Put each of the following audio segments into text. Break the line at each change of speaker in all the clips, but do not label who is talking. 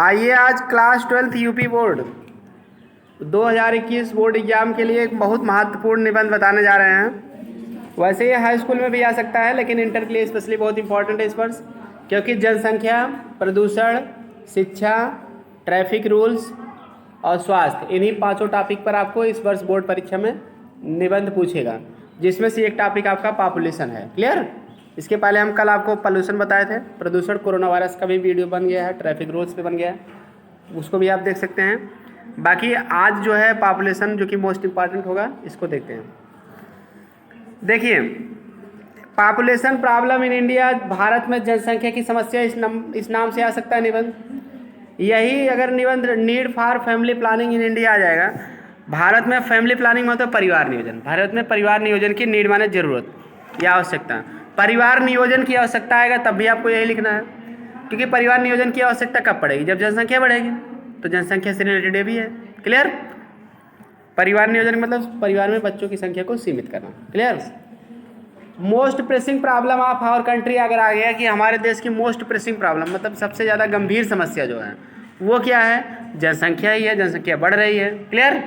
आइए आज class 12th UP board 2021 board exam के लिए एक बहुत महत्वपूर्ण निबंध बताने जा रहे हैं। वैसे ये हाई स्कूल में भी आ सकता है, लेकिन इंटर के लिए स्पेशली बहुत इंपॉर्टेंट है इस वर्ष, क्योंकि जनसंख्या, प्रदूषण, शिक्षा, ट्रैफिक रूल्स और स्वास्थ्य, इन्हीं पांचों टॉपिक पर आपको इस वर्ष बोर्ड परीक्षा में निबंध पूछेगा, जिसमें से एक टॉपिक आपका पॉपुलेशन है। क्लियर? इसके पहले हम कल आपको पोल्यूशन बताए थे, प्रदूषण, कोरोना वायरस का भी वीडियो बन गया है, ट्रैफिक रूल्स पे बन गया है, उसको भी आप देख सकते हैं। बाकी आज जो है पॉपुलेशन, जो कि मोस्ट इम्पॉर्टेंट होगा, इसको देखते हैं। देखिए, population problem in India, Bharat में जनसंख्या की समस्या, इस नाम से आ सकता है निबंध। यही अगर निबंध need for family planning in India आ जाएगा। भारत में फैमिली प्लानिंग में होता है परिवार नियोजन। भारत में परिवार नियोजन की नीड माने जरूरत या आवश्यकता। परिवार नियोजन की आवश्यकता आएगा तब भी आपको यही लिखना है, क्योंकि परिवार नियोजन की आवश्यकता कब पड़ेगी? जब जनसंख्या बढ़ेगी। तो जनसंख्या से रिलेटेड ये भी है। क्लियर? परिवार नियोजन मतलब परिवार में बच्चों की संख्या को सीमित करना। Clear? Most pressing problem of our country अगर आ गया कि हमारे देश की मोस्ट प्रेसिंग प्रॉब्लम मतलब सबसे ज़्यादा गंभीर समस्या जो है वो क्या है? जनसंख्या ही है। जनसंख्या बढ़ रही है। क्लियर?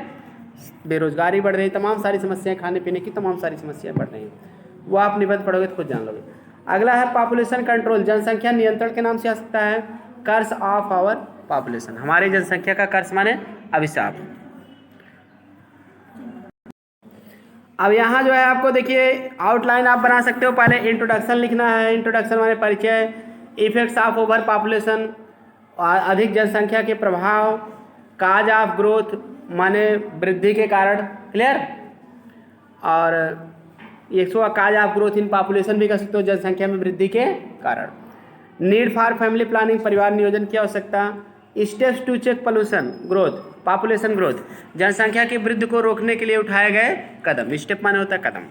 बेरोजगारी बढ़ रही है, तमाम सारी समस्याएं, खाने पीने की तमाम सारी समस्याएं बढ़ रही हैं। वो आप निबंध पढ़ोगे तो खुद जान लोगे। अगला है पॉपुलेशन कंट्रोल, जनसंख्या नियंत्रण के नाम से आ सकता है। कर्स ऑफ आवर पॉपुलेशन, हमारी जनसंख्या का कर्स माने अभिशाप। अब यहाँ जो है आपको देखिए आउटलाइन आप बना सकते हो। पहले इंट्रोडक्शन लिखना है। इंट्रोडक्शन माने परिचय, इफेक्ट्स ऑफ ओवर पॉपुलेशन, अधिक जनसंख्या के प्रभाव, काज ऑफ ग्रोथ माने वृद्धि के कारण। क्लियर? और एक काज ऑफ ग्रोथ इन पॉपुलेशन भी कर सकते हो, जनसंख्या में वृद्धि के कारण। नीड फॉर फैमिली प्लानिंग, परिवार नियोजन की आवश्यकता। Steps to check pollution growth, population growth, जनसंख्या की वृद्धि को रोकने के लिए उठाए गए कदम। स्टेप माने होता है कदम।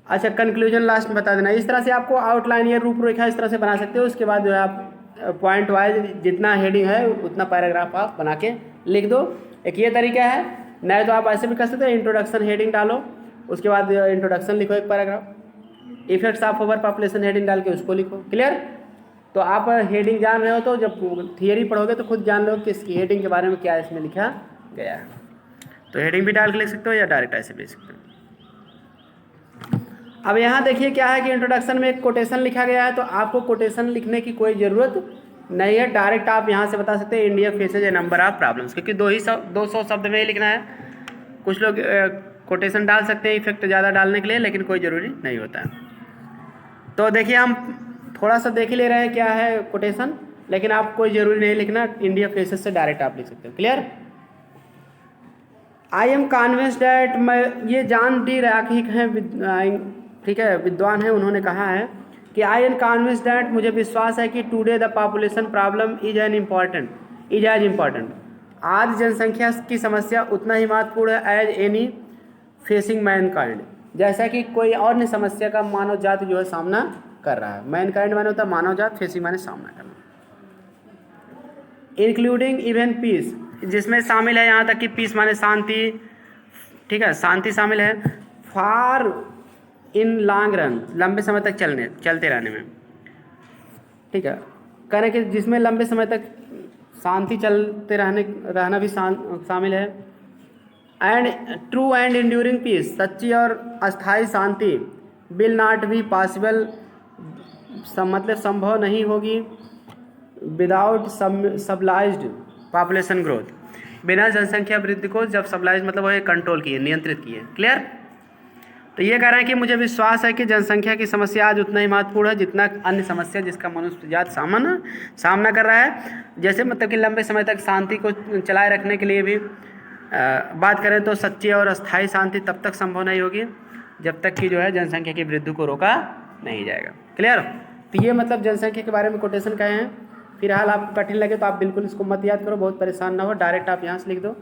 अच्छा, कंक्लूजन लास्ट में बता देना। इस तरह से आपको आउटलाइन या रूपरेखा इस तरह से बना सकते हो। उसके बाद जो है आप पॉइंट वाइज जितना हेडिंग है उतना पैराग्राफ आप बना के लिख दो। एक ये तरीका है, नहीं तो आप ऐसे भी कर सकते हो। इंट्रोडक्शन हेडिंग डालो, उसके बाद इंट्रोडक्शन लिखो एक paragraph, effects of over population heading डाल के उसको लिखो। क्लियर? तो आप हेडिंग जान रहे हो तो जब थियरी पढ़ोगे तो खुद जान लो कि इसकी हेडिंग के बारे में क्या इसमें लिखा गया है। तो हेडिंग भी डाल के लिख सकते हो या डायरेक्ट ऐसे भी लिख सकते हो। अब यहाँ देखिए क्या है कि इंट्रोडक्शन में एक कोटेशन लिखा गया है, तो आपको कोटेशन लिखने की कोई ज़रूरत नहीं है। डायरेक्ट आप यहाँ से बता सकते हैं India faces A number of problems, क्योंकि 200 शब्द में ही लिखना है। कुछ लोग कोटेशन डाल सकते हैं इफेक्ट ज़्यादा डालने के लिए, लेकिन कोई ज़रूरी नहीं होता है। तो देखिए हम थोड़ा सा देख ही ले रहे हैं क्या है कोटेशन, लेकिन आप कोई ज़रूरी नहीं लिखना, इंडिया फेसेस से डायरेक्ट आप लिख सकते हो। Clear? I am convinced that, मैं ये जॉन डी राकीक हैं, ठीक है, विद्वान हैं, उन्होंने कहा है कि आई एम कॉन्विंस्ड डैट, मुझे विश्वास है कि today the population problem is as important, आज जनसंख्या की समस्या उतना ही महत्वपूर्ण है एज एनी फेसिंग मैनकाइंड, जैसा कि कोई अन्य समस्या का मानव जाति जो है सामना कर रहा है। मैनकाइंड माने होता है मानव जात, फेसिंग माने सामना करना। इंक्लूडिंग इवन पीस, जिसमें शामिल है यहाँ तक कि पीस माने शांति, ठीक है, शांति शामिल है। फॉर इन लॉन्ग रन, लंबे समय तक चलते रहने में, ठीक है, करें कि जिसमें लंबे समय तक शांति चलते रहना भी शामिल है। And true and enduring peace, सच्ची और अस्थायी शांति विल नॉट बी पॉसिबल, मतलब संभव नहीं होगी विदाउट सबलाइज्ड पॉपुलेशन ग्रोथ, बिना जनसंख्या वृद्धि को जब सबलाइज मतलब वो कंट्रोल किए, नियंत्रित किए। क्लियर? तो ये कह रहे हैं कि मुझे विश्वास है कि जनसंख्या की समस्या आज उतना ही महत्वपूर्ण है जितना अन्य समस्या जिसका मनुष्य जात सामना कर रहा है। जैसे मतलब कि लंबे समय तक शांति को चलाए रखने के लिए भी बात करें तो सच्ची और अस्थायी शांति तब तक संभव नहीं होगी जब तक कि जो है जनसंख्या की वृद्धि को रोका नहीं जाएगा। क्लियर? तो ये मतलब जनसंख्या के बारे में कोटेशन कहे हैं। फिलहाल आपको कठिन लगे तो आप बिल्कुल इसको मत याद करो, बहुत परेशान ना हो, डायरेक्ट आप यहाँ से लिख दो,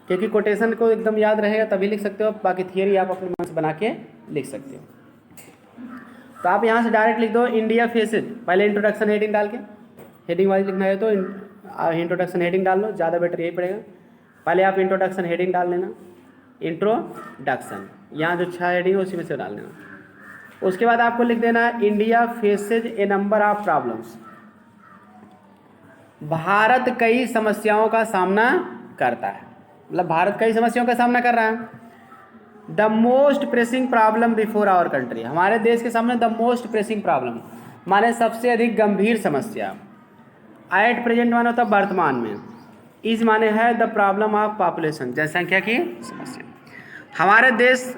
क्योंकि कोटेशन को एकदम याद रहेगा तभी लिख सकते हो, बाकी थियरी आप अपने मन से बना के लिख सकते हो। तो आप यहाँ से डायरेक्ट लिख दो इंडिया फेसेज, पहले इंट्रोडक्शन हेडिंग डाल के, हेडिंग वाइज लिखना है तो इंट्रोडक्शन हेडिंग डाल लो, ज़्यादा बेटर यही पड़ेगा। पहले आप इंट्रोडक्शन हेडिंग डाल लेना, इंट्रोडक्शन, यहाँ जो 6 हेडिंग है उसी में से डाल लेना। उसके बाद आपको लिख देना India faces A number of problems, Bharat कई समस्याओं का सामना करता है, मतलब भारत कई समस्याओं का सामना कर रहा है। The most pressing problem before our country, हमारे देश के सामने द मोस्ट प्रेसिंग प्रॉब्लम माने सबसे अधिक गंभीर समस्या। एट प्रेजेंट माने होता वर्तमान में, इज माने है द प्रॉब्लम ऑफ पॉपुलेशन, जनसंख्या की समस्या। हमारे देश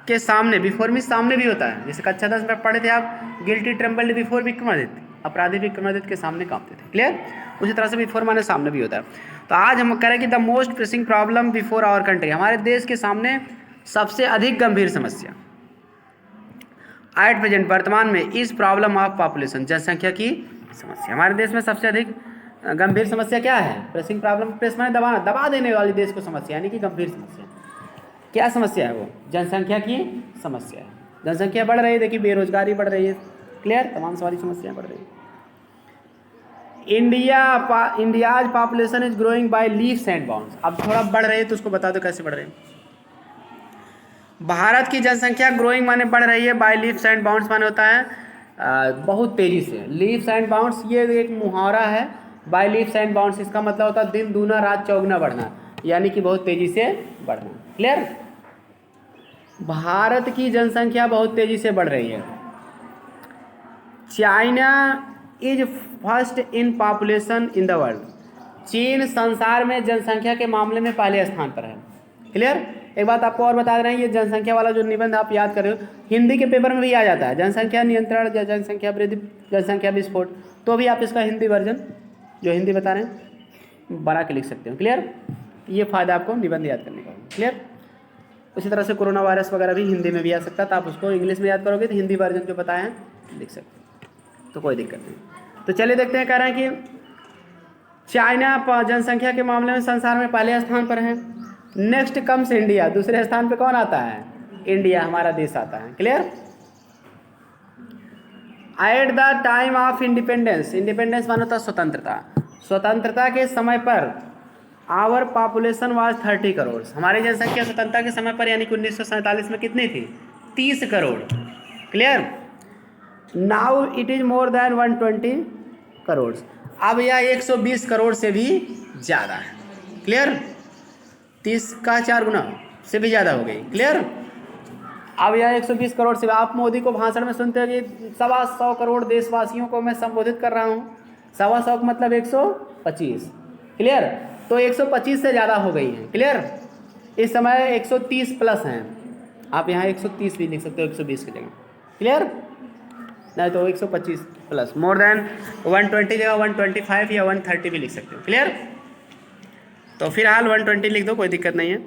के सामने, बिफोर में सामने भी होता है, जैसे कक्षा 10 में पढ़े थे आप, गिल्टी ट्रेम्बल्ड बिफोर विक्रमादित्य, अपराधी विक्रमादित्य के सामने कांपते थे, क्लियर। उसी तरह से बिफोर माने सामने भी होता है। तो आज हम करें कि the most pressing problem before our country, हमारे देश के सामने सबसे अधिक गंभीर समस्या एट प्रेजेंट वर्तमान में, इस प्रॉब्लम ऑफ पॉपुलेशन, जनसंख्या की समस्या। हमारे देश में सबसे अधिक गंभीर समस्या क्या है? प्रेसिंग प्रॉब्लम, प्रेस माने दबाना, दबा देने वाली देश को समस्या, यानी कि गंभीर समस्या। क्या समस्या है वो? जनसंख्या की समस्या है। जनसंख्या बढ़ रही है, देखिए बेरोजगारी बढ़ रही है, क्लियर, तमाम सारी समस्याएं बढ़ रही है। India's population is growing by leaps and bounds, अब थोड़ा बढ़ रही है तो उसको बता दो कैसे बढ़ रही है। भारत की जनसंख्या ग्रोइंग माने बढ़ रही है, बाय लीप्स एंड बाउंड्स माने होता है बहुत तेजी से। लीप्स एंड बाउंड्स ये एक मुहावरा है, बाय लीप्स एंड बाउंड्स इसका मतलब होता है दिन दूना रात चौगुना बढ़ना, यानी कि बहुत तेजी से बढ़ना, क्लियर। भारत की जनसंख्या बहुत तेजी से बढ़ रही है। China is first in population in the world, चीन संसार में जनसंख्या के मामले में पहले स्थान पर है, क्लियर। एक बात आपको और बता रहे हैं, ये जनसंख्या वाला जो निबंध आप याद कर रहे हो, हिंदी के पेपर में भी आ जाता है, जनसंख्या नियंत्रण, जनसंख्या वृद्धि, जनसंख्या विस्फोट, तो भी आप इसका हिंदी वर्जन जो हिंदी बता रहे हैं बना के लिख सकते हो, क्लियर। ये फायदा आपको निबंध याद करने का, क्लियर। उसी तरह से कोरोना वायरस वगैरह भी हिंदी में भी आ सकता है, तो आप उसको इंग्लिश में याद करोगे तो हिंदी वर्जन जो बताए हैं लिख सकते हो, तो कोई दिक्कत नहीं। तो चलिए देखते हैं, कह रहे हैं कि चाइना जनसंख्या के मामले में संसार में पहले स्थान पर है। नेक्स्ट कम्स इंडिया, दूसरे स्थान पे कौन आता है? इंडिया, हमारा देश आता है, clear. At the time of independence, independence मानो था स्वतंत्रता, स्वतंत्रता के समय per hour population was 30 crore, हमारी जनसंख्या स्वतंत्रता के समय पर यानी कि 1947 में कितनी थी? 30 crore, clear. Now it is more than 120 crore, अब यह 120 करोड़ से भी ज़्यादा है, क्लियर। 30 का 4 गुना से भी ज़्यादा हो गई, क्लियर। अब यह 120 करोड़ से, आप मोदी को भाषण में सुनते हैं कि 125 करोड़ देशवासियों को मैं संबोधित कर रहा हूँ, 125 मतलब 125, क्लियर। तो 125 से ज़्यादा हो गई हैं, क्लियर। इस समय 130 प्लस हैं, आप यहाँ 130 भी लिख सकते हो 120 की जगह, क्लियर। नहीं तो 125 प्लस, मोर देन 120 जगह 125 या 130 भी लिख सकते हो, क्लियर। तो फिलहाल 120 लिख दो, कोई दिक्कत नहीं है।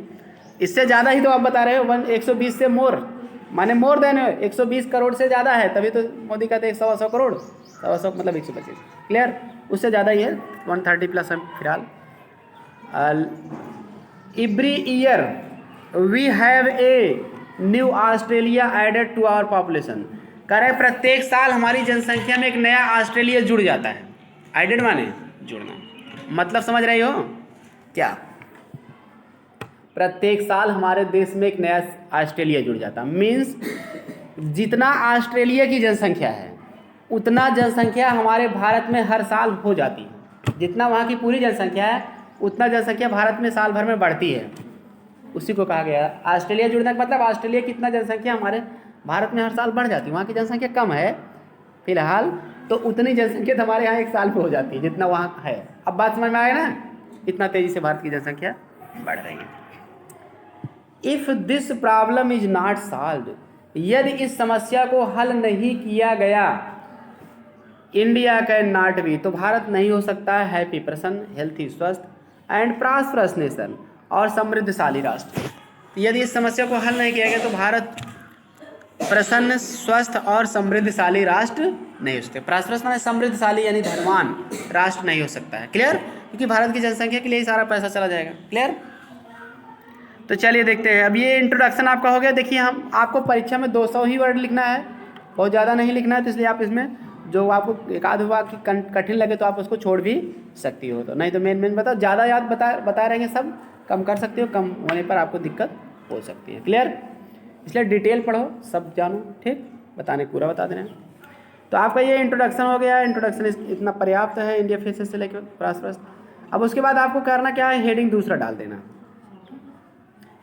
इससे ज़्यादा ही तो आप बता रहे हो, 120 से मोर माने मोर देन 120 करोड़ से ज़्यादा है, तभी तो मोदी कहते हैं 125 करोड़, 125 मतलब 125, क्लियर। उससे ज़्यादा ही है, 130 प्लस है फिलहाल। Every year we have a new Australia added to our population, कह रहे प्रत्येक साल हमारी जनसंख्या में एक नया ऑस्ट्रेलिया जुड़ जाता है। एडेड माने जुड़ना, मतलब समझ रही हो क्या? प्रत्येक साल हमारे देश में एक नया ऑस्ट्रेलिया जुड़ जाता, मीन्स जितना ऑस्ट्रेलिया की जनसंख्या है उतना जनसंख्या हमारे भारत में हर साल हो जाती है। जितना वहाँ की पूरी जनसंख्या है उतना जनसंख्या भारत में साल भर में बढ़ती है, उसी को कहा गया ऑस्ट्रेलिया जुड़ने का मतलब ऑस्ट्रेलिया की इतना जनसंख्या हमारे भारत में हर साल बढ़ जाती है। वहाँ की जनसंख्या कम है फिलहाल, तो उतनी जनसंख्या तो हमारे यहाँ एक साल में हो जाती है जितना वहाँ है। अब बात समझ में आए ना, इतना तेज़ी से भारत की जनसंख्या बढ़ रही है। If this problem is not solve, यदि इस समस्या को हल नहीं किया गया, इंडिया कैन नॉट बी, तो भारत नहीं हो सकता है हैप्पी प्रसन्न, हेल्थी स्वस्थ एंड प्रॉस्परस नेशन, और समृद्धशाली राष्ट्र। यदि इस समस्या को हल नहीं किया गया तो भारत प्रसन्न, स्वस्थ और समृद्धशाली राष्ट्र नहीं हो सकते। प्रॉस्परस माने समृद्धशाली यानी धनवान राष्ट्र नहीं हो सकता है, क्लियर, क्योंकि भारत की जनसंख्या के लिए ही सारा पैसा चला जाएगा, क्लियर। तो चलिए देखते हैं, अब ये इंट्रोडक्शन आपका हो गया। देखिए हम आपको परीक्षा में 200 ही वर्ड लिखना है, बहुत ज़्यादा नहीं लिखना है, तो इसलिए आप इसमें जो आपको एक आध वाक्य कठिन लगे तो आप उसको छोड़ भी सकती हो, तो नहीं तो मेन बताओ। ज़्यादा याद बता रहेंगे, सब कम कर सकते हो, कम होने पर आपको दिक्कत हो सकती है, क्लियर। इसलिए डिटेल पढ़ो, सब जानो, ठीक, बताने पूरा बता दे रहे हैं। तो आपका ये इंट्रोडक्शन हो गया। इंट्रोडक्शन इतना पर्याप्त है इंडिया फेसेस से लेकर प्रॉस्परस। अब उसके बाद आपको करना क्या है, हेडिंग दूसरा डाल देना।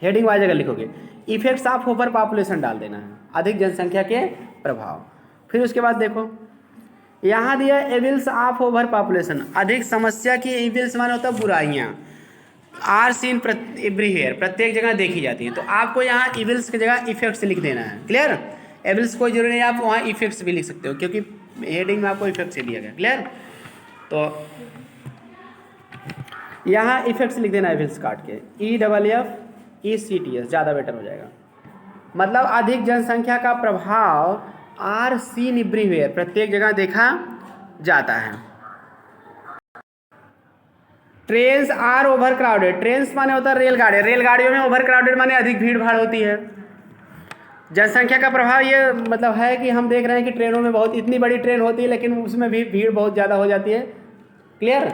हेडिंग वाइज अगर लिखोगे इफेक्ट्स ऑफ ओवर पॉपुलेशन डाल देना है, अधिक जनसंख्या के प्रभाव। फिर उसके बाद देखो यहाँ दिया एविल्स ऑफ ओवर पॉपुलेशन, अधिक समस्या की। एविल्स माने होता है बुराइयाँ, आर सीन एवरीवेयर, प्रत्येक जगह देखी जाती हैं। तो आपको यहाँ इविल्स की जगह इफेक्ट्स लिख देना है। क्लियर? एविल्स कोई जरूरी नहीं, आप वहाँ इफेक्ट्स भी लिख सकते हो क्योंकि हेडिंग में आपको इफेक्ट्स से दिया गया। क्लियर? तो यहाँ इफेक्ट्स लिख देना एविल्स काट के, EFFECTS ज़्यादा बेटर हो जाएगा। मतलब अधिक जनसंख्या का प्रभाव आर सीन एवरीवेयर, प्रत्येक जगह देखा जाता है। Trains are over crowded, trains माने होता है रेलगाड़ी, रेलगाड़ियों में ओवर क्राउडेड माने अधिक भीड़ भाड़ होती है। जनसंख्या का प्रभाव ये मतलब है कि हम देख रहे हैं कि ट्रेनों में बहुत इतनी बड़ी ट्रेन होती है लेकिन उसमें भी भीड़ बहुत ज़्यादा हो जाती है। Clear?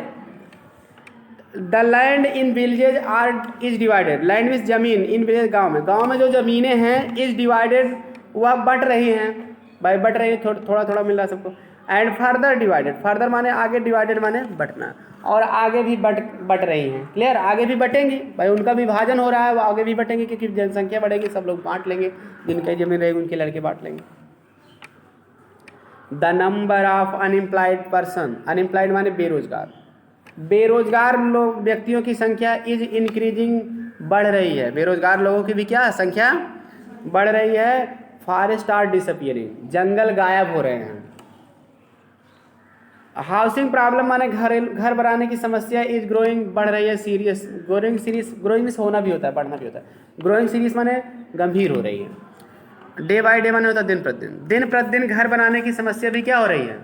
The land in villages are is divided, land means जमीन, इन विलेज गाँव में जो ज़मीनें हैं इज डिवाइडेड, वह बट रही हैं भाई, बट रही है, थोड़ा थोड़ा मिल रहा है सबको। एंड फर्दर डिवाइडेड, फर्दर माने आगे, डिवाइडेड माने बटना, और आगे भी बट रही हैं। क्लियर? आगे भी बटेंगी भाई, उनका विभाजन हो रहा है, वो आगे भी बटेंगे क्योंकि जनसंख्या बढ़ेगी, सब लोग बांट लेंगे, जिनकी जमीन रहेगी उनके लड़के बांट लेंगे। The number of unemployed person, unemployed माने बेरोजगार, बेरोजगार लोग व्यक्तियों की संख्या इज इंक्रीजिंग, बढ़ रही है। बेरोजगार लोगों की भी क्या संख्या बढ़ रही है। फॉरेस्ट आर डिसअपियरिंग, जंगल गायब हो रहे हैं। हाउसिंग प्रॉब्लम माने घर बनाने की समस्या इज ग्रोइंग, बढ़ रही है, सीरियस, ग्रोइंग होना भी होता है, बढ़ना भी होता है। ग्रोइंग सीरीज माने गंभीर हो रही है। डे बाय डे माने होता है दिन प्रतिदिन, दिन प्रतिदिन घर बनाने की समस्या भी क्या हो रही है,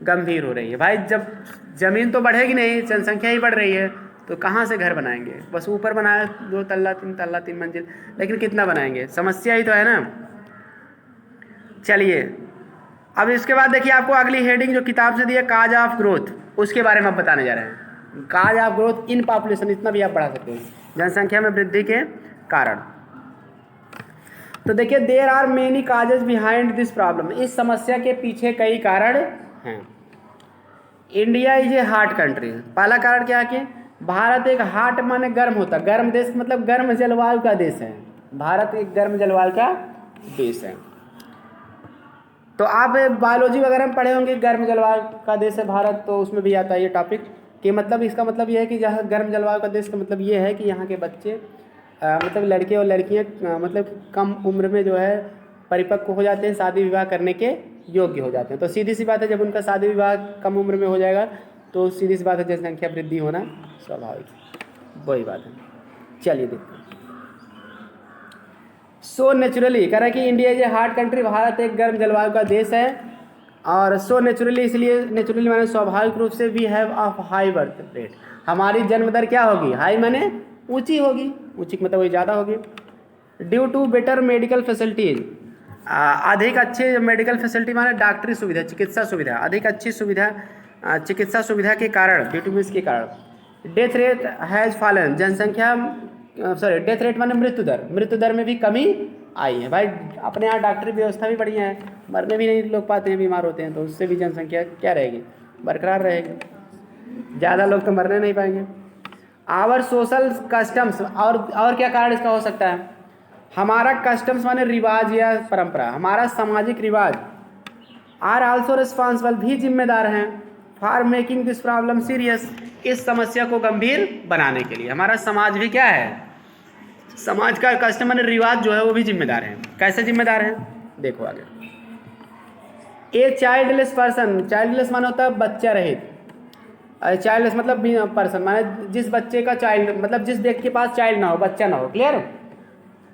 गंभीर हो रही है। भाई जब ज़मीन तो बढ़ेगी नहीं, जनसंख्या ही बढ़ रही है, तो कहाँ से घर बनाएंगे? बस ऊपर बनाया 2 तल्ला 3 तल्ला 3 मंजिल, लेकिन कितना बनाएंगे? समस्या ही तो है ना। चलिए अब इसके बाद देखिए आपको अगली हेडिंग जो किताब से दी है, काज ऑफ ग्रोथ, उसके बारे में आप बताने जा रहे हैं। काज ऑफ ग्रोथ इन पॉपुलेशन, इतना भी आप बढ़ा सकते हैं, जनसंख्या में वृद्धि के कारण। तो देखिए there are many causes behind this problem, इस समस्या के पीछे कई कारण हैं। India is a hot country, पहला कारण क्या है कि भारत एक हॉट माने गर्म होता, गर्म देश मतलब गर्म जलवायु का देश है। भारत एक गर्म जलवायु का देश है। तो आप बायोलॉजी वगैरह में पढ़े होंगे, गर्म जलवायु का देश है भारत, तो उसमें भी आता है ये टॉपिक कि मतलब इसका मतलब ये है कि जहाँ गर्म जलवायु का देश का मतलब ये है कि यहाँ के बच्चे मतलब लड़के और लड़कियाँ मतलब कम उम्र में जो है परिपक्व हो जाते हैं, शादी विवाह करने के योग्य हो जाते हैं। तो सीधी सी बात है, जब उनका शादी विवाह कम उम्र में हो जाएगा तो सीधी सी बात है जनसंख्या वृद्धि होना स्वाभाविक, वही बात है। चलिए देखते हैं। सो नेचुरली कह रहा है कि India is a hot country, Bharat एक गर्म जलवायु का देश है। और सो नेचुरली इसलिए, नेचुरली माने स्वाभाविक रूप से, we have a high birth rate, हमारी जन्म दर क्या होगी, हाई माने ऊंची होगी, ऊंची मतलब वही ज़्यादा होगी। Due to better medical facilities, अधिक अच्छे मेडिकल फैसिलिटी माने डॉक्टरी सुविधा, चिकित्सा सुविधा, अधिक अच्छी सुविधा चिकित्सा सुविधा के कारण, ड्यू टू मीन्स के कारण। डेथ रेट हैज़ फॉलन, जनसंख्या डेथ रेट माने मृत्यु दर में भी कमी आई है। भाई अपने यहाँ डॉक्टरी व्यवस्था भी बढ़िया है, मरने भी नहीं लोग पाते हैं, बीमार होते हैं, तो उससे भी जनसंख्या क्या रहेगी, बरकरार रहेगी, ज़्यादा लोग तो मरने नहीं पाएंगे। आवर सोशल कस्टम्स, और क्या कारण इसका हो सकता है, हमारा कस्टम्स माने रिवाज या परंपरा, हमारा सामाजिक रिवाज, आर आल्सो रिस्पॉन्सिबल भी जिम्मेदार हैं, for making this problem serious, इस समस्या को गंभीर बनाने के लिए हमारा समाज भी क्या है, समाज का कस्टम माने रिवाज जो है वो भी जिम्मेदार है। कैसे जिम्मेदार है देखो आगे। ए चाइल्डलेस पर्सन, चाइल्डलेस माने होता है बच्चा रहित, चाइल्डलेस मतलब पर्सन माने जिस बच्चे का चाइल्ड मतलब जिस व्यक्ति के पास चाइल्ड ना हो, बच्चा ना हो। क्लियर?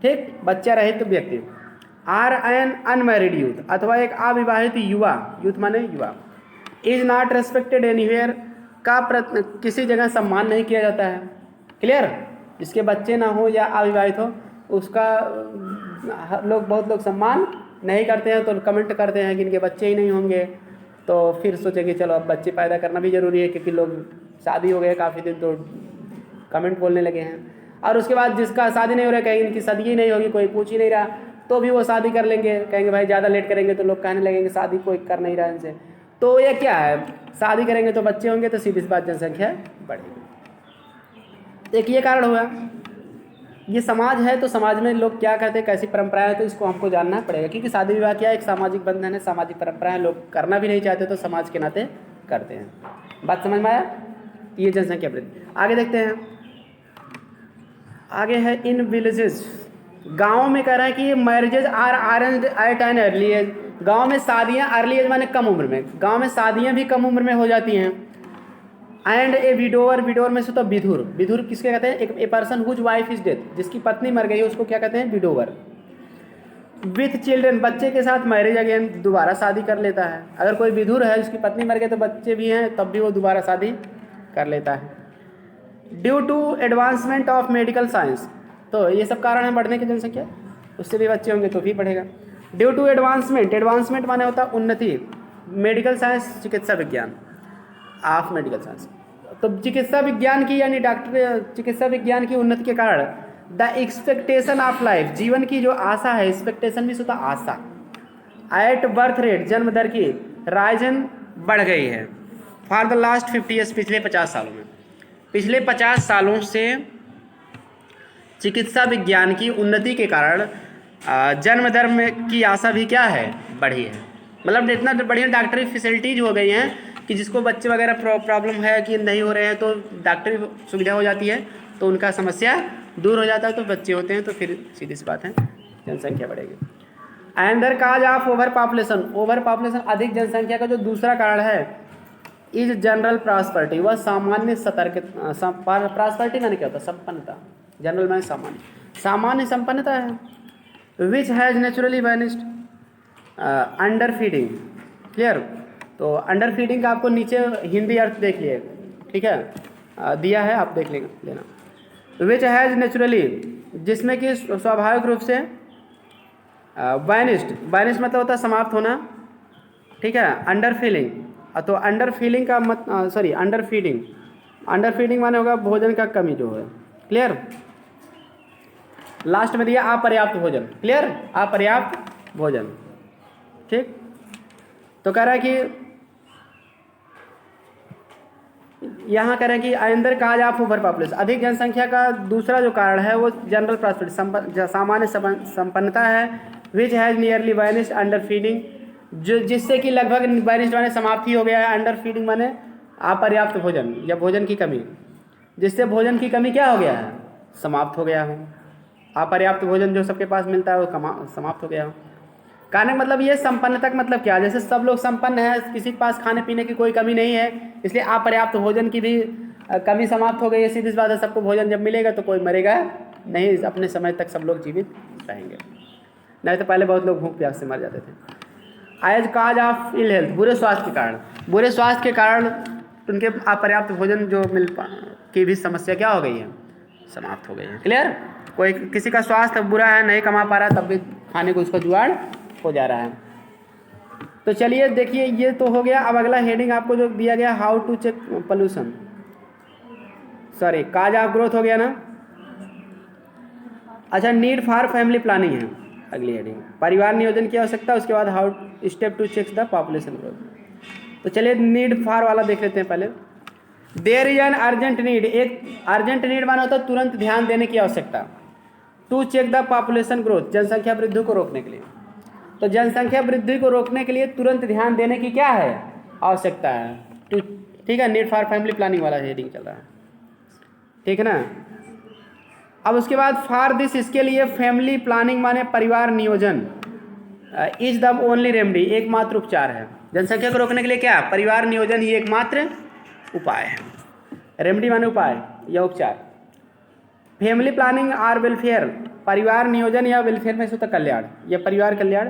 ठीक, बच्चा रहित व्यक्ति। आर एन अनमैरिड यूथ, अथवा एक अविवाहित युवा, यूथ माने युवा। इज नॉट रेस्पेक्टेड एनीवेयर, का किसी जगह सम्मान नहीं किया जाता है। क्लियर? जिसके बच्चे ना हो या अविवाहित हो उसका बहुत लोग सम्मान नहीं करते हैं, तो कमेंट करते हैं कि इनके बच्चे ही नहीं होंगे, तो फिर सोचेंगे चलो अब बच्चे पैदा करना भी ज़रूरी है क्योंकि लोग शादी हो गए काफ़ी दिन, तो कमेंट बोलने लगे हैं। और उसके बाद जिसका शादी नहीं हो रहा, कहीं इनकी शादी ही नहीं होगी, कोई पूछ ही नहीं रहा, तो भी वो शादी कर लेंगे, कहेंगे भाई ज़्यादा लेट करेंगे तो लोग कहने लगेंगे शादी कोई कर नहीं रहा है इनसे। तो ये क्या है, शादी करेंगे तो बच्चे होंगे तो सीधी सी बात जनसंख्या बढ़ेगी। एक ये कारण हुआ। ये समाज है तो समाज में लोग क्या करते हैं, कैसी परंपराएं हैं, तो इसको हमको जानना पड़ेगा, क्योंकि शादी विवाह क्या एक सामाजिक बंधन है, सामाजिक परंपराएं लोग करना भी नहीं चाहते तो समाज के नाते करते हैं। बात समझ में आया? ये जनसंख्या वृद्धि। आगे देखते हैं, आगे है इन विलेजेस, गाँव में कह रहा है कि marriages are arranged at an early age. गाँव में शादियाँ अर्ली एज माने कम उम्र में, गाँव में शादियाँ भी कम उम्र में हो जाती हैं। एंड ए विडोवर, विडोवर में से तो विधुर, विधुर किसके कहते हैं, एक a person whose wife is death, जिसकी पत्नी मर गई उसको क्या कहते हैं, विडोवर। विथ चिल्ड्रन, बच्चे के साथ मैरिज अगेन, दोबारा शादी कर लेता है। अगर कोई विधुर है उसकी पत्नी मर गई तो बच्चे भी हैं तब भी वो दोबारा शादी कर लेता है। Due to advancement of medical science, तो ये सब कारण है बढ़ने की जनसंख्या, उससे भी बच्चे होंगे तो भी बढ़ेगा। ड्यू टू एडवांसमेंट, एडवांसमेंट माने होता है उन्नति, मेडिकल साइंस चिकित्सा विज्ञान ऑफ मेडिकल साइंस, तो चिकित्सा विज्ञान की यानी डॉक्टर चिकित्सा विज्ञान की उन्नति के कारण द एक्सपेक्टेशन ऑफ लाइफ, जीवन की जो आशा है, एक्सपेक्टेशन भी होता आशा, एट बर्थ रेट, जन्म दर की राइजन बढ़ गई है। फॉर द लास्ट 50 ईयर्स, पिछले 50 सालों में, पिछले 50 सालों से चिकित्सा विज्ञान की उन्नति के कारण जन्म दर में की आशा भी क्या है, बढ़ी है। मतलब इतना बढ़िया डॉक्टरी फैसिलिटीज हो गई हैं कि जिसको बच्चे वगैरह प्रॉब्लम है कि नहीं हो रहे हैं तो डॉक्टरी सुविधा हो जाती है तो उनका समस्या दूर हो जाता है, तो बच्चे होते हैं तो फिर सीधी सी बात है जनसंख्या बढ़ेगी। Another cause of over population, over population अधिक जनसंख्या का जो दूसरा कारण है इज जनरल प्रॉस्पेरिटी, वह सामान्य सतर्क, प्रॉस्पेरिटी मैंने क्या होता है, संपन्नता, जनरल मैंने सामान्य, सामान्य संपन्नता है। Which has naturally vanished, under feeding, clear. तो अंडर फीडिंग का आपको नीचे हिंदी अर्थ देख लिए, ठीक है, दिया है आप देख लेना। विच हैज़ नेचुरली, जिसमें कि स्वाभाविक रूप से वैनिस्ड, वैनिस्ड मतलब होता है समाप्त होना, ठीक है। अंडर फीलिंग, तो अंडर फीलिंग का मत sorry under feeding, under feeding माने होगा भोजन का कमी जो है, क्लियर। लास्ट में दिया अपर्याप्त भोजन, क्लियर, अपर्याप्त भोजन, ठीक। तो कह रहा है कि यहाँ कह रहे हैं कि अंदर काज ऑफ ओवर पॉपुलेशन, अधिक जनसंख्या का दूसरा जो कारण है वो जनरल प्रॉस्पेरिटी, सामान्य संपन्नता है। Which has nearly vanished, under feeding, जो जिससे कि लगभग वैनिस्ड माने समाप्त ही हो गया है। अंडर फीडिंग माने अपर्याप्त भोजन या भोजन की कमी, जिससे भोजन की कमी क्या हो गया है, समाप्त हो गया हो। अपर्याप्त भोजन जो सबके पास मिलता है वो समाप्त हो गया हो। कहने का मतलब ये संपन्नता का मतलब क्या, जैसे सब लोग संपन्न हैं, किसी के पास खाने पीने की कोई कमी नहीं है, इसलिए अपर्याप्त भोजन की भी कमी समाप्त हो गई है। सीधी सी बात है, सबको भोजन जब मिलेगा तो कोई मरेगा नहीं, अपने समय तक सब लोग जीवित रहेंगे, नहीं तो पहले बहुत लोग भूख प्यास से मर जाते थे। As cause of ill health, बुरे स्वास्थ्य के कारण, बुरे स्वास्थ्य के कारण उनके अपर्याप्त भोजन जो की भी समस्या क्या हो गई है, समाप्त हो गई है, क्लियर। कोई किसी का स्वास्थ्य बुरा है, नहीं कमा पा रहा, तब भी खाने को उसका जुगाड़ हो जा रहा है। तो चलिए देखिए ये तो हो गया। अब अगला हेडिंग आपको जो दिया गया, how to check pollution, sorry cause of growth हो गया ना। अच्छा, नीड फॉर फैमिली प्लानिंग है अगली हेडिंग, परिवार नियोजन की आवश्यकता, उसके बाद how step to check the population growth. तो चलिए नीड फॉर वाला देख लेते हैं पहले। There is an urgent need, एक अर्जेंट नीड माना होता है तुरंत ध्यान देने की आवश्यकता, to check the population growth, जनसंख्या वृद्धि को रोकने के लिए। तो जनसंख्या वृद्धि को रोकने के लिए तुरंत ध्यान देने की क्या है, आवश्यकता है, टू, ठीक है। नीड फॉर फैमिली प्लानिंग वाला हेडिंग चल रहा है, ठीक है ना। अब उसके बाद फॉर दिस, इसके लिए फैमिली प्लानिंग माने परिवार नियोजन, इज द ओनली रेमेडी, एकमात्र उपचार है। जनसंख्या को रोकने के लिए क्या, परिवार नियोजन ही एकमात्र उपाय है। रेमेडी माने उपाय या उपचार। फैमिली प्लानिंग आर वेलफेयर, परिवार नियोजन या वेलफेयर में से होता कल्याण या परिवार कल्याण।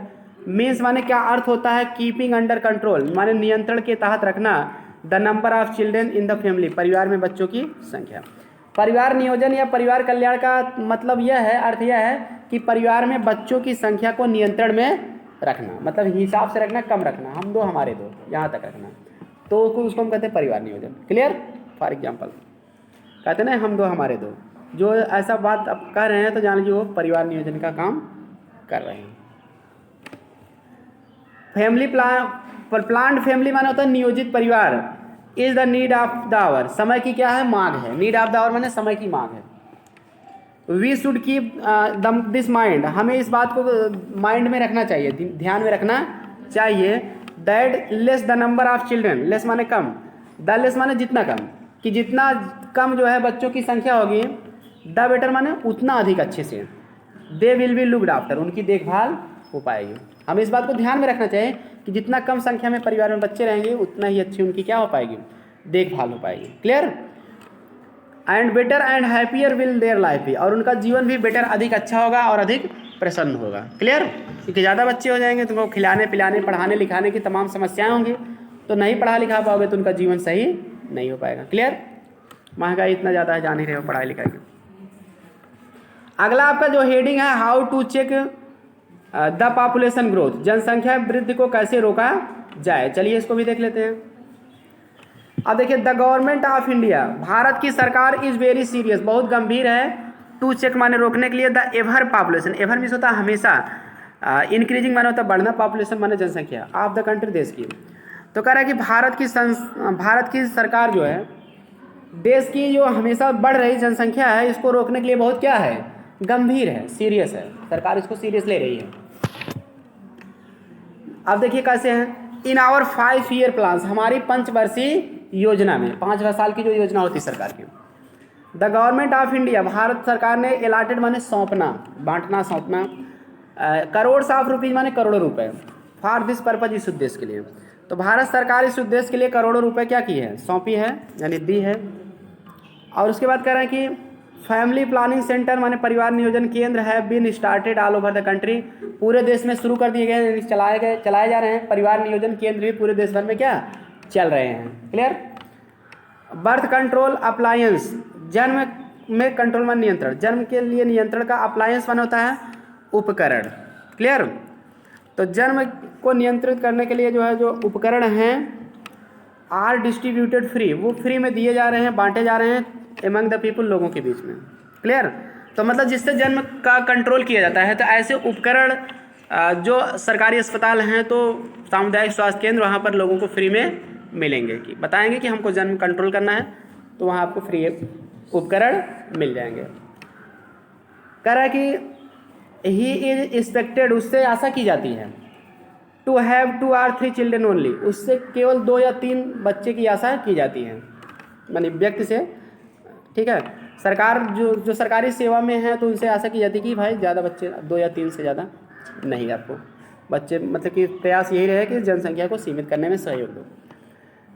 मीन्स माने क्या अर्थ होता है, कीपिंग अंडर कंट्रोल माने नियंत्रण के तहत रखना, the number of children in the family, परिवार में बच्चों की संख्या। परिवार नियोजन या परिवार कल्याण का मतलब यह है, अर्थ यह है कि परिवार में बच्चों की संख्या को नियंत्रण में रखना, मतलब हिसाब से रखना, कम रखना, हम दो हमारे दो यहाँ तक रखना, तो उसको हम कहते हैं परिवार नियोजन, क्लियर। फॉर एग्जाम्पल कहते हैं ना हम दो हमारे दो, जो ऐसा बात आप कह रहे हैं तो जान लीजिए वो परिवार नियोजन का काम कर रहे हैं। फैमिली प्लान्ड फैमिली माने होता है नियोजित परिवार। Is the need of the hour, समय की क्या है, मांग है। नीड ऑफ द आवर माने समय की मांग है। We should keep this mind, हमें इस बात को माइंड में रखना चाहिए, ध्यान में रखना चाहिए। That less the number of children, less माने कम, द लेस माने जितना कम, कि जितना कम जो है बच्चों की संख्या होगी, द बेटर माने उतना अधिक अच्छे से, they will be looked after, उनकी देखभाल हो पाएगी। हमें इस बात को ध्यान में रखना चाहिए कि जितना कम संख्या में परिवार में बच्चे रहेंगे उतना ही अच्छी उनकी क्या हो पाएगी, देखभाल हो पाएगी। Clear. And better and happier will their life be, और उनका जीवन भी बेटर अधिक अच्छा होगा और अधिक प्रसन्न होगा। क्लियर। क्योंकि ज़्यादा बच्चे हो जाएंगे तो उनको खिलाने पिलाने पढ़ाने लिखाने की तमाम समस्याएं होंगी, तो नहीं पढ़ा लिखा पाओगे तो उनका जीवन सही नहीं हो पाएगा। क्लियर। महंगाई इतना ज़्यादा है, जान ही रहे हो पढ़ाई लिखाई की। अगला आपका जो हेडिंग है, how to check the population growth, जनसंख्या वृद्धि को कैसे रोका जाए। चलिए इसको भी देख लेते हैं। अब देखिए, the government of India, Bharat की सरकार इज वेरी सीरियस, बहुत गंभीर है, टू चेक माने रोकने के लिए, the ever population, ever means होता है हमेशा, इंक्रीजिंग माने होता है बढ़ना, पॉपुलेशन माने जनसंख्या, ऑफ द कंट्री देश की। तो कह रहा है कि भारत की सरकार जो है, देश की जो हमेशा बढ़ रही जनसंख्या है, इसको रोकने के लिए बहुत क्या है, गंभीर है, सीरियस है, सरकार इसको सीरियस ले रही है। अब देखिए कैसे हैं, इन आवर 5 ईयर प्लान्स, हमारी पंचवर्षीय योजना में, 5 साल की जो योजना होती है सरकार की, the government of India, Bharat सरकार ने एलाटेड माने सौंपना, बांटना, सौंपना, करोड़ ऑफ रुपीज माने करोड़ों रुपए, फॉर दिस पर्पज, इस उद्देश्य के लिए। तो भारत सरकार इस उद्देश्य के लिए करोड़ों रुपए क्या की है, सौंपी है, यानी दी है। और उसके बाद कह रहे हैं कि फैमिली प्लानिंग सेंटर माने परिवार नियोजन केंद्र है been started all over the country, पूरे देश में शुरू कर दिए गए, चलाए जा रहे हैं। परिवार नियोजन केंद्र भी पूरे देश भर में क्या चल रहे हैं। क्लियर। बर्थ कंट्रोल अप्लायंस, जन्म में कंट्रोल मान नियंत्रण, जन्म के लिए नियंत्रण का अप्लायंस मान होता है उपकरण। क्लियर। तो जन्म को नियंत्रित करने के लिए जो है जो उपकरण हैं, आर डिस्ट्रीब्यूटेड फ्री, वो फ्री में दिए जा रहे हैं, बांटे जा रहे हैं एमंग द पीपल, लोगों के बीच में। क्लियर। तो मतलब जिससे जन्म का कंट्रोल किया जाता है, तो ऐसे उपकरण जो सरकारी अस्पताल हैं, तो सामुदायिक स्वास्थ्य केंद्र, वहाँ पर लोगों को फ्री में मिलेंगे, कि बताएंगे कि हमको जन्म कंट्रोल करना है, तो वहाँ आपको फ्री उपकरण मिल जाएंगे। कह रहा है कि ही इज एक्सपेक्टेड, उससे आशा की जाती है, to have 2 or 3 children only, उससे केवल 2 या 3 बच्चे की आशा की जाती है, यानी व्यक्ति से। ठीक है। सरकार जो सरकारी सेवा में है, तो उनसे आशा की जाती है कि भाई ज़्यादा बच्चे, 2 या 3 से ज़्यादा नहीं आपको बच्चे, मतलब कि प्रयास यही रहे कि जनसंख्या को सीमित करने में सहयोग दो।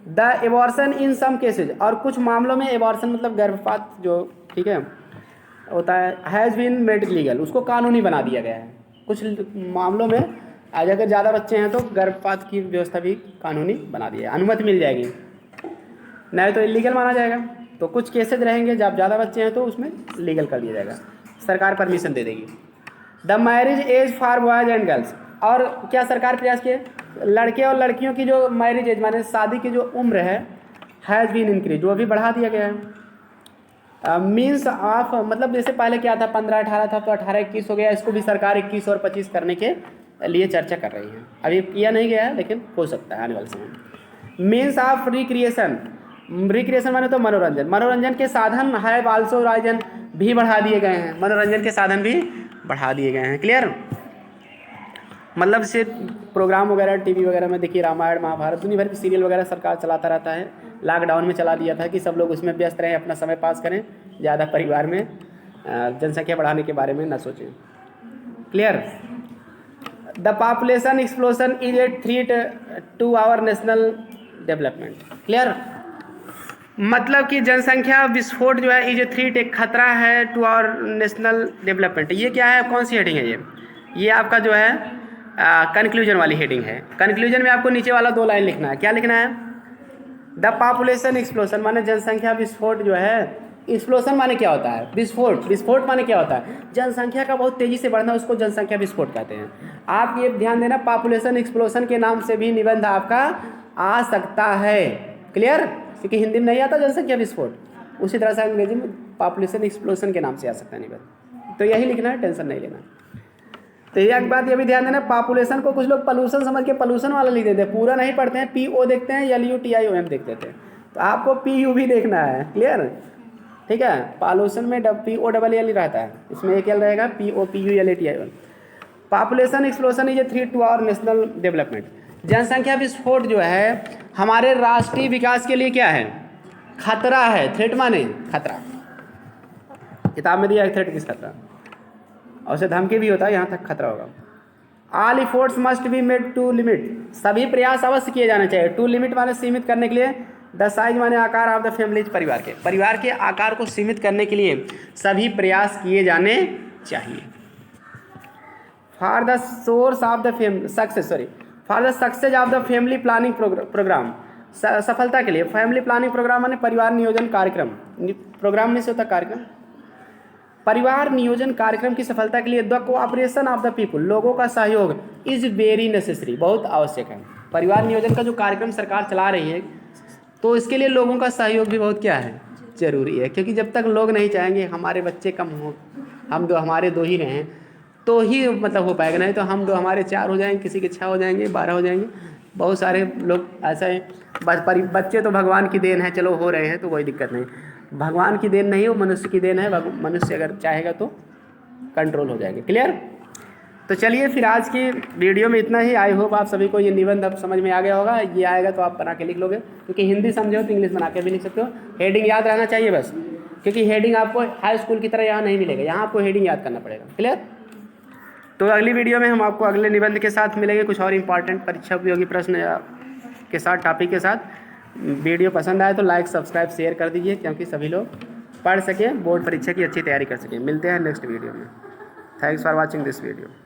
The abortion in some cases, और कुछ मामलों में एबॉर्शन मतलब गर्भपात जो, ठीक है, होता है, हैज़ बीन मेड लीगल, उसको कानूनी बना दिया गया है। कुछ मामलों में आज अगर ज़्यादा बच्चे हैं तो गर्भपात की व्यवस्था भी कानूनी बना दी है, अनुमति मिल जाएगी, नहीं तो इलीगल माना जाएगा। तो कुछ केसेज रहेंगे जब ज़्यादा बच्चे हैं तो उसमें लीगल कर दिया जाएगा, सरकार परमिशन दे देगी। The marriage age for boys and girls, और क्या सरकार प्रयास किए, लड़के और लड़कियों की जो मैरिज एज माने शादी की जो उम्र है, हैज़ बीन इंक्रीज, वो भी बढ़ा दिया गया है। मीन्स ऑफ, मतलब जैसे पहले क्या था, 15-18 था, तो 18-21 हो गया, इसको भी सरकार 21 और 25 करने के लिए चर्चा कर रही है। अभी किया नहीं गया है, लेकिन हो सकता है आने वाले समय में। मीन्स ऑफ रिक्रिएशन, रिक्रिएशन माने तो मनोरंजन, मनोरंजन के साधन हैव आल्सो राइजन, भी बढ़ा दिए गए हैं, मनोरंजन के साधन भी बढ़ा दिए गए हैं। क्लियर। मतलब से प्रोग्राम वगैरह टीवी वगैरह में देखिए, रामायण महाभारत दुनिया भर की सीरियल वगैरह सरकार चलाता रहता है। लॉकडाउन में चला दिया था कि सब लोग उसमें व्यस्त रहें, अपना समय पास करें, ज़्यादा परिवार में जनसंख्या बढ़ाने के बारे में न सोचें। Clear. The population explosion is a threat to our national development. Clear. मतलब कि जनसंख्या विस्फोट जो है, इज ए थ्रेट, एक खतरा है, टू आवर नेशनल डेवलपमेंट। ये क्या है, कौन सी हेडिंग है ये आपका जो है कंक्लूजन वाली हेडिंग है। कंक्लूजन में आपको नीचे वाला 2 लाइन लिखना है। क्या लिखना है, द पॉपुलेशन एक्सप्लोजन माने जनसंख्या विस्फोट जो है, एक्सप्लोजन माने क्या होता है, विस्फोट, विस्फोट माने क्या होता है, जनसंख्या का बहुत तेजी से बढ़ना, उसको जनसंख्या विस्फोट कहते हैं। आप ये ध्यान देना, पॉपुलेशन एक्सप्लोजन के नाम से भी निबंध आपका आ सकता है। क्लियर। क्योंकि हिंदी में नहीं आता जनसंख्या विस्फोट, उसी तरह से अंग्रेजी में पॉपुलेशन एक्सप्लोजन के नाम से आ सकता है निबंध। तो यही लिखना है, टेंशन नहीं लेना। तो एक बात ये भी ध्यान देना, पॉपुलेशन को कुछ लोग पोल्यूशन समझ के पोल्यूशन वाला लिख देते हैं, पूरा नहीं पढ़ते हैं, PO देखते हैं, LUTION देख देते हैं। तो आपको PU भी देखना है, क्लियर, ठीक है। पॉल्यूशन में POLL रहता है, इसमें एक L रहेगा, POPULATION। Population explosion is a threat to our national development. जनसंख्या विस्फोट जो है हमारे राष्ट्रीय विकास के लिए क्या है, खतरा है। थ्रेट माने खतरा, किताब में दिया है थ्रेट किस खतरा, और उसे धमकी भी होता है, यहाँ तक खतरा होगा। All efforts must be made to limit, सभी प्रयास अवश्य किए जाने चाहिए। टू लिमिट माने सीमित करने के लिए, द साइज माने आकार ऑफ द फैमिलीज, परिवार के आकार को सीमित करने के लिए सभी प्रयास किए जाने चाहिए। For the source of the success of the family planning programme, सफलता के लिए फैमिली प्लानिंग प्रोग्राम माने परिवार नियोजन कार्यक्रम, प्रोग्राम में से होता कार्यक्रम, परिवार नियोजन कार्यक्रम की सफलता के लिए the cooperation of the people, लोगों का सहयोग इज वेरी नेसेसरी, बहुत आवश्यक है। परिवार नियोजन का जो कार्यक्रम सरकार चला रही है तो इसके लिए लोगों का सहयोग भी बहुत क्या है, जरूरी है। क्योंकि जब तक लोग नहीं चाहेंगे हमारे बच्चे कम हो, हमारे 2 ही रहें तो ही मतलब हो पाएगा, नहीं तो हम 2 हमारे 4 हो जाएंगे, किसी के 6 हो जाएंगे, 12 हो जाएंगे। बहुत सारे लोग ऐसा है, बच्चे तो भगवान की देन है, चलो हो रहे हैं तो कोई दिक्कत नहीं, भगवान की देन नहीं, वो मनुष्य की देन है। मनुष्य अगर चाहेगा तो कंट्रोल हो जाएंगे, क्लियर। तो चलिए फिर आज की वीडियो में इतना ही। आई होप आप सभी को ये निबंध अब समझ में आ गया होगा। ये आएगा तो आप बना के लिख लोगे, क्योंकि हिंदी समझे हो तो इंग्लिश बना के भी लिख सकते हो। हेडिंग याद रहना चाहिए बस, क्योंकि हेडिंग आपको हाई स्कूल की तरह यहाँ नहीं मिलेगा, यहाँ आपको हेडिंग याद करना पड़ेगा, क्लियर। तो अगली वीडियो में हम आपको अगले निबंध के साथ मिलेंगे, कुछ और इंपॉर्टेंट परीक्षा उपयोगी प्रश्न के साथ, टॉपिक के साथ। वीडियो पसंद आए तो लाइक, सब्सक्राइब, शेयर कर दीजिए, क्योंकि सभी लोग पढ़ सकें, बोर्ड परीक्षा की अच्छी तैयारी कर सकें। मिलते हैं नेक्स्ट वीडियो में। Thanks for watching this video.